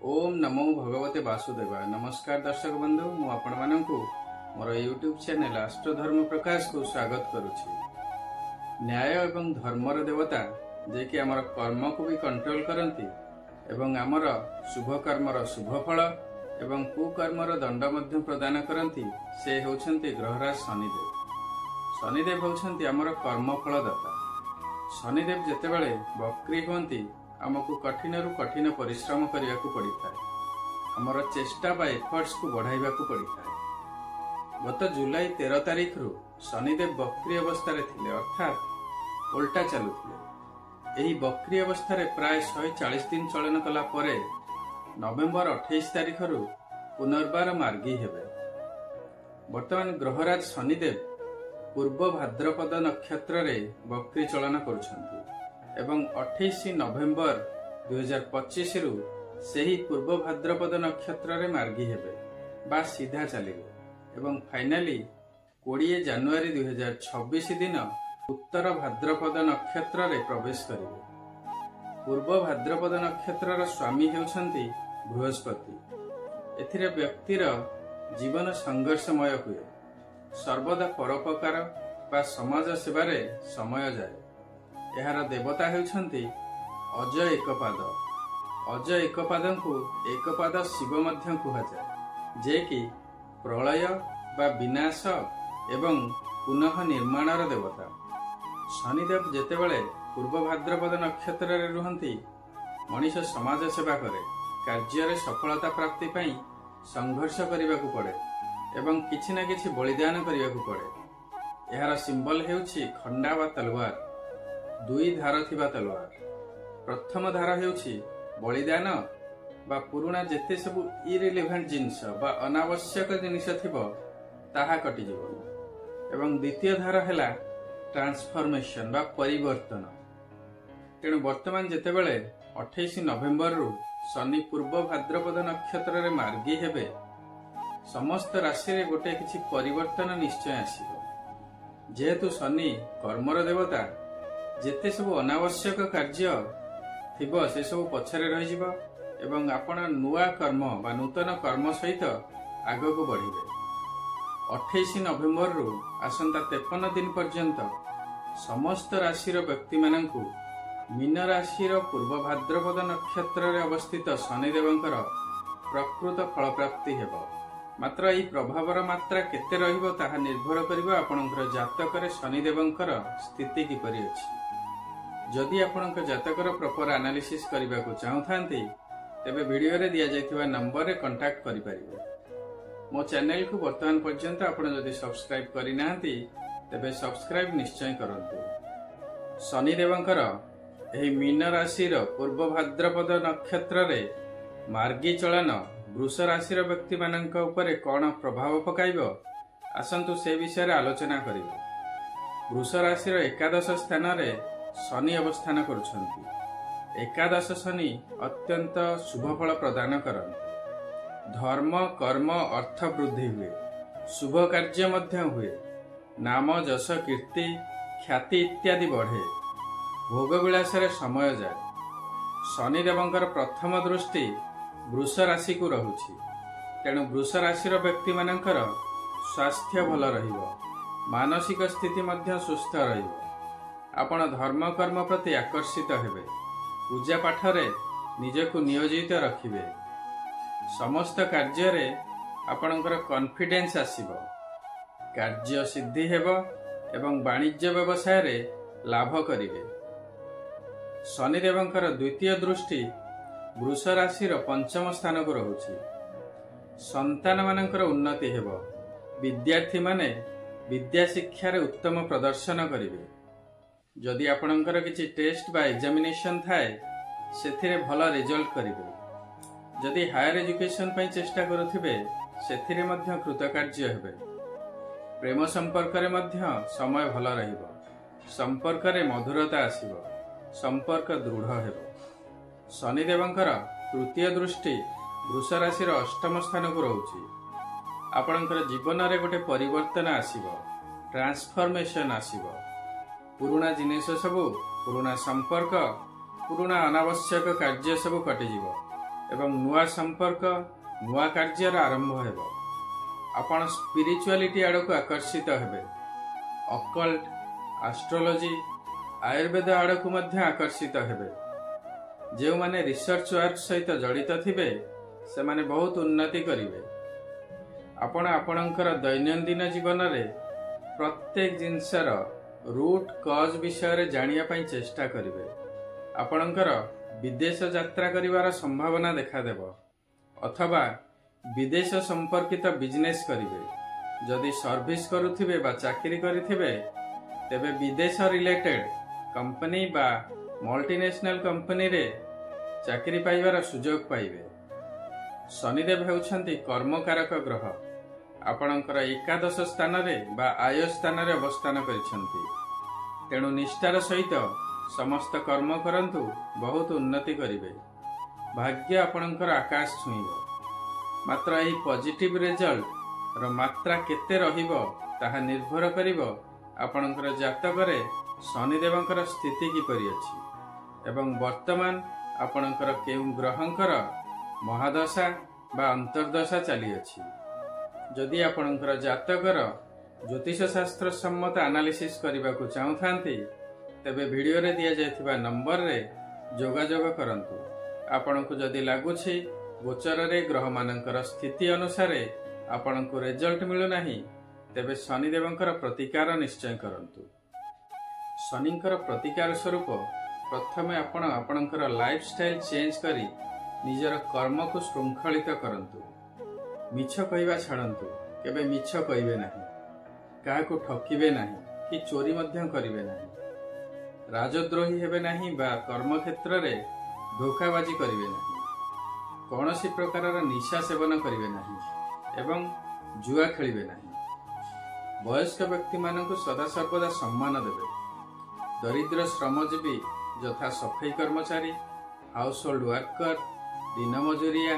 ओम नमो भगवते वासुदेवाय। नमस्कार दर्शक बंधु, मु आपण माननकु मोर यूट्यूब चैनल अष्टधर्म प्रकाश को स्वागत करुछि। न्याय एवं धर्मर देवता जे कि आमर कर्म को भी कंट्रोल करंती एवं आमर शुभ कर्मर शुभ फल एवं कुकर्मर दंड मध्य प्रदान करंती से होछंती ग्रहराज शनिदेव। शनिदेव होछंती आमर कर्म फलदाता। शनिदेव जेतेबेले वक्री होंती आमको कठिन रु कठिन परिश्रम करने को पड़ी था। आमर चेष्टा बा एफर्ट्स को बढ़ाइबा को पड़ी था। गत जुलाई 13 तारीख रु शनिदेव वक्री अवस्था रे थिले, अर्थात उल्टा चलुथिले। एही वक्री अवस्था रे प्राय 140 दिन चलन कला परे नवेम्बर 28 तारीख रु पुनर्बार मार्गी हेबे। वर्तमान ग्रहराज शनिदेव पूर्व भाद्रपद नक्षत्र रे वक्री चलन करुछंती एवं 28 नवेम्बर 2025 रु सेही पूर्व भाद्रपद नक्षत्र रे मार्गी हेबे बा सीधा चलिबे एवं फाइनाली 20 जनवरी 2026 दिन उत्तर भाद्रपद नक्षत्र रे प्रवेश करिबे। पूर्व भाद्रपद नक्षत्र स्वामी हेउछंती बृहस्पति। एथिरे व्यक्तिर जीवन संघर्षमय हुए, सर्वदा परोपकार बा समाज सेवारे समय जाए। एहार देवता हेउछंती अजय एकपाद। अजय एकपाद को एकपाद शिव मध्य कुहाଯାଏ, जे कि प्रलय बा विनाश एवं पुनः निर्माणर देवता। शनिदेव जेतेबेले पूर्व भाद्रपद नक्षत्र रे रुहंती, मनीष समाज सेवा करे, कार्य सफलता प्राप्ति पई संघर्ष करने को पड़े एवं किछि ना किछि बलिदान करने को पड़े। एहार सिंबल हेउछि खंडा बा तलवार, दुई धार थिबा तलवार। प्रथम धार हेउछि बलिदान बा पुरुणा जेते सबु इरिलेवेंट जिनिस बा अनावश्यक जिनिस थिबो ताहा कटि जिवो एवं द्वितीय धार हेला ट्रांसफॉर्मेशन बा परिवर्तन। तेणु वर्तमान जेतेबेले 28 नवेम्बर रु शनि पूर्व भाद्रपद नक्षत्र रे मार्गी हेबे, समस्त राशि रे गोटे किछि परिवर्तन निश्चय आसीबो। जेहेतु शनि कर्मर देवता, जेते सब अनावश्यक कार्य थिबो से सब पछरे रहि जिवो एवं आपण नुआ कर्म बा नूतन कर्म सहित आगो को बढ़िबे। 28 नवेम्बर रु आसंता 53 दिन पर्यंत समस्त राशि रो व्यक्ति माननकु मीन राशि रो पूर्व भाद्रपद नक्षत्र रे अवस्थित शनिदेवंकर प्रकृत फल प्राप्ति हेबो। मात्र एही प्रभावर मात्रा केते रहिबो ताहा निर्भर करिबो आपणकर जातक रे शनिदेवंकर स्थिति किपरि अछि। जदि आपणकर जातकर प्रॉपर एनालिसिस करबा को चाहथांती तेबे वीडियो रे दिया जायथिबा नंबर रे कांटेक्ट करि परिबे। मो चैनल को वर्तमान पर्यंत आपण जदि सब्सक्राइब करि नाहंती तेबे सब्सक्राइब निश्चय करंतु। शनिदेवंकर एही मीन राशि रो पूर्व भाद्रपद नक्षत्र रे मार्गी चलन वृष राशि रो व्यक्ति माननक ऊपर कोन प्रभाव पकाइबो, आसंतु से विषय रे आलोचना करिबो। वृष राशि रो एकादश स्थान रे शनि अवस्थान करुछंती। एकादश शनि अत्यंत शुभ फल प्रदान करंती। धर्म कर्म अर्थ वृद्धि हुए, शुभ कार्य मध्य हुए, नाम जश कीर्ति ख्याति इत्यादि बढ़े, भोग विलास रे समय जाए। शनिदेवंकर प्रथम दृष्टि वृष राशि को रहुछि, तेणु वृष राशि व्यक्ति मानकर स्वास्थ्य भल रहिबो, मानसिक स्थिति मध्य सुस्थ रहिबो। आपण धर्म कर्म प्रति आकर्षित हेबे, पूजा पाठ रे निजको नियोजित रखिबे, समस्त कार्य रे आपणकर कॉन्फिडेंस आसीबो, कार्य सिद्धि हेबो एवं वाणिज्य व्यवसाय रे लाभ करिवे। शनिदेवंकर द्वितीय दृष्टि वृष राशि रो पंचम स्थान को रहुछि। संतान मानकर उन्नति हेबो, विद्यार्थी माने विद्या शिक्षा रे उत्तम प्रदर्शन करिवे। जदि आपणकर किछि टेस्ट बा एग्जामिनेशन थाए सेथिरे भल रिजल्ट करिवे। जदि हायर एजुकेशन पई चेष्टा करुथिबे सेथिरे मध्य कृतकार्य हेबे। प्रेम संपर्क रे मध्य समय भल रहिबो, संपर्क रे मधुरता आसीबो, संपर्क दृढ़ हेबो। शनिदेवंकर तृतीय दृष्टि वृष राशि रो अष्टम स्थान को रहुछि। आपणकर जीवन रे गोटे परिवर्तन आसीबो, ट्रांसफॉर्मेशन आसीबो। पुराना जिनिस सबु, पुराना संपर्क, पुराना अनावश्यक कार्य सबु कटिजिवो एवं नुआ संपर्क नुआ कार्यर आरंभ हेब। आपण स्पिरिचुअलिटी आड़ को आकर्षित हेबे। अकल्ट, एस्ट्रोलॉजी, आयुर्वेद आड़ को मध्य आकर्षित हेबे। जो माने रिसर्च वर्क सहित जड़ित थिबे से माने बहुत उन्नति करिवे। आपण आपणकर दैनंदिन जीवन रे प्रत्येक जिनसर रूट कॉज विषय जानिया पई चेष्टा करिवे। आपणकर विदेश यात्रा करिवार संभावना देखा देबो अथवा विदेश संपर्कित बिजनेस करिवे। जदि सर्विस करुथिबे बा चाकरी करिथिबे तेबे विदेश रिलेटेड कंपनी बा मल्टीनेशनल कंपनी रे चाकरी पाइबार सुजोग पाइबे। शनिदेव हेउछंती कर्मकारक ग्रह। आपणकर एकादश स्थान रे बा आय स्थान रे अवस्थान करिसंती। तेणु निष्ठार सहित समस्त कर्म करंतु बहुत उन्नति करिवे। भाग्य आपणकर आकाश छुईबो। मात्र एही पॉजिटिव रिजल्ट रो मात्रा केते रहिबो ताहा निर्भर करिवो आपणकर जातक रे शनिदेवंकर स्थिति किपरि अछि एवं वर्तमान आपणकर केउ ग्रहंकर महादशा बा अंतर्दशा चली अछि। जदि आपणकर जातकर ज्योतिष शास्त्र सम्मत एनालिसिस करबा को चाहुथांती तेबे वीडियो रे दिया जायथिबा नंबर रे जोगाजोग करंतु। आपणको जदि लागुछि गोचर रे ग्रह मानकर स्थिति अनुसार आपणको रिजल्ट मिलु नाही तेबे शनिदेवंकर प्रतिकार निश्चय करंतु। शनिंकर प्रतिकार स्वरूप प्रथमे आपण आपणकर लाइफस्टाइल चेंज करी निजर कर्म को श्रृंखलित करंतु। मिछ कहवा छाड़ंतु। केबे मिछ कहबे नाही, काहाको ठकिबे नाही कि चोरी मध्य करिवे नाही, राजद्रोही हेबे नाही बा कर्म क्षेत्र रे धोखाबाजी करिवे नाही, कौनसी प्रकारर निशा सेवन करिवे नाही एवं जुआ खेलिवे नाही। वयस्क व्यक्ति मानक सदा सर्वदा सम्मान देवे। दरिद्र श्रमजीवी यथा सफाई कर्मचारी, हाउस होल्ड वर्कर, दिन मजूरिया,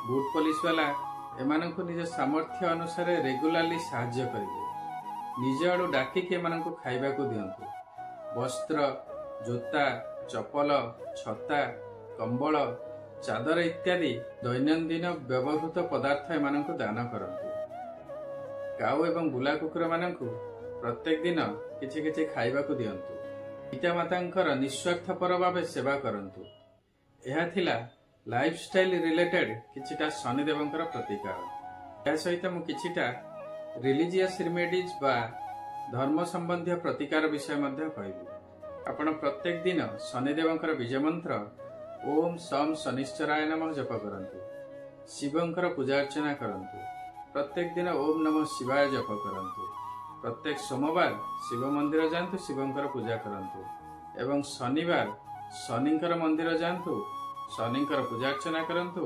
बूट पुलिस वाला एमानंकु निज सामर्थ्य अनुसार रेगुलारली साहाय्य करिवे। निज आड़ू डाकिक एमानंकु खाइबाकू दियंतु। वस्त्र, जोता, चपल, छता, कंबल, चादर इत्यादि दैनंदिन व्यवहृत पदार्थ एमानंकु दान करंतु। गाऊ एवं बुला कुकुर मानंकु प्रत्येक दिन किछि किछि खाइबाकू दियंतु। पिता मातांकर निस्वार्थपर भावे सेवा करंतु। एहा थिला लाइफस्टाइल रिलेटेड किछिटा शनिदेवंकर प्रतिकार। या सहित मु किछिटा रिलीजियस रेमेडीज बा धर्म संबंधी प्रतिकार विषय मध्य कहबी। आपण प्रत्येक दिन शनिदेवंकर बीज मंत्र ओम सम शनिश्चराय नमः जप करंतु। शिवंकर पूजा अर्चना करंतु। प्रत्येक दिन ओम नमः शिवाय जप करंतु। प्रत्येक सोमवार शिव मंदिर जांतु, शिवंकर पूजा करंतु एवं शनिवार शनिंकर मंदिर जांतु, शनिंकर पूजा अर्चना करंतु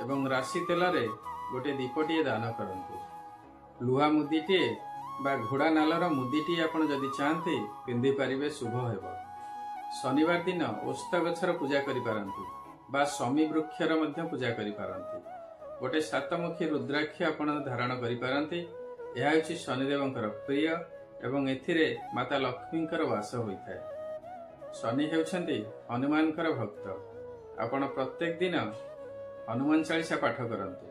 एवं राशि तेल रे गोटे दीपटीए दान करंतु। लुहा मुदीटे बा घोड़ा नालर मुदीटी आपण जदि चाहते पिंधि पारिबे शुभ हेबो। शनिवार दिन ओस्त गछर पूजा करि पारंतु बा शमी वृक्षर मध्य पूजा करि पारंतु। गोटे सातमुखी रुद्राक्ष आपण धारण करि पारंती। एहा होछि शनिदेवंकर प्रिय एवं एथिरे माता लक्ष्मींकर वास होइथाय। शनि हेउछन्ति हनुमानकर भक्त। आपण प्रत्येक दिन हनुमान चालीसा पाठ करंतु।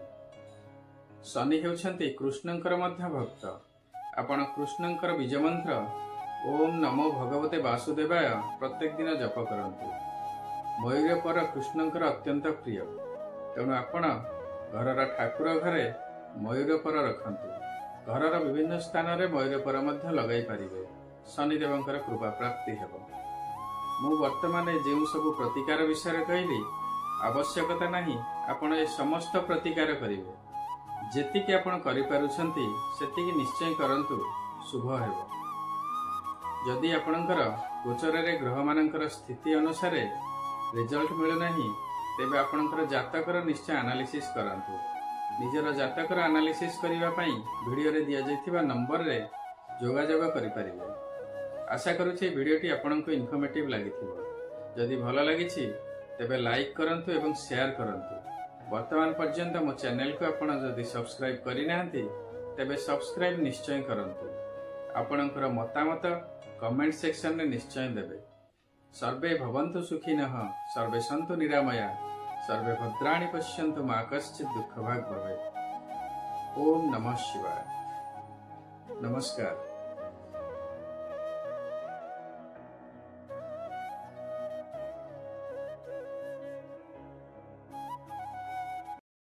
शनि हेउछन्ति कृष्णंकर मध्य भक्त। आपण कृष्णंकर बीज मंत्र ओम नमो भगवते वासुदेवाय प्रत्येक दिन जप करंतु। मयूर पर कृष्णंकर अत्यंत प्रिय। तेणु आपण घरर ठाकुर घरे मयूर पर रखंतु। घरर विभिन्न स्थान रे मयूर पर मध्य लगाई पारिबे। शनिदेवंकर कृपा प्राप्ति हेबो। मु वर्तमान जेउ सब प्रतिकार विषय कहली आवश्यकता नहीं आपण ए समस्त प्रतिकार करिवे। जेतिके आपण करि पारुछंती सेतिके निश्चय करंतु, शुभ हेबो। जदि आपणकर गोचर रे ग्रह मानकर स्थिति अनुसार रिजल्ट मिलु नाही तेबे आपणकर जातकर निश्चय एनालिसिस करंतु। निजर जातकर एनालिसिस करिवा पई वीडियो रे दिया जायथिबा नंबर रे जोगाजोग करि परिबे। आशा करूछि वीडियोटी आपणको इनफॉर्मेटिव लागिथिबो। जदि भलो लागिछि तेबे लाइक करंतु एवं शेयर करंतु। वर्तमान पर्यंत मो चैनल को आपण जदि सब्सक्राइब करि नाहंती तेबे सब्सक्राइब निश्चय करंतु। आपणकर मतामत कमेंट सेक्शन रे निश्चय देबे। सर्वे भवन्तु सुखिनः, सर्वे सन्तु निरामया, सर्वे भद्राणि पश्यन्तु मा कश्चित् दुःखभाग् भवेत्। ओम नमः शिवाय। नमस्कार।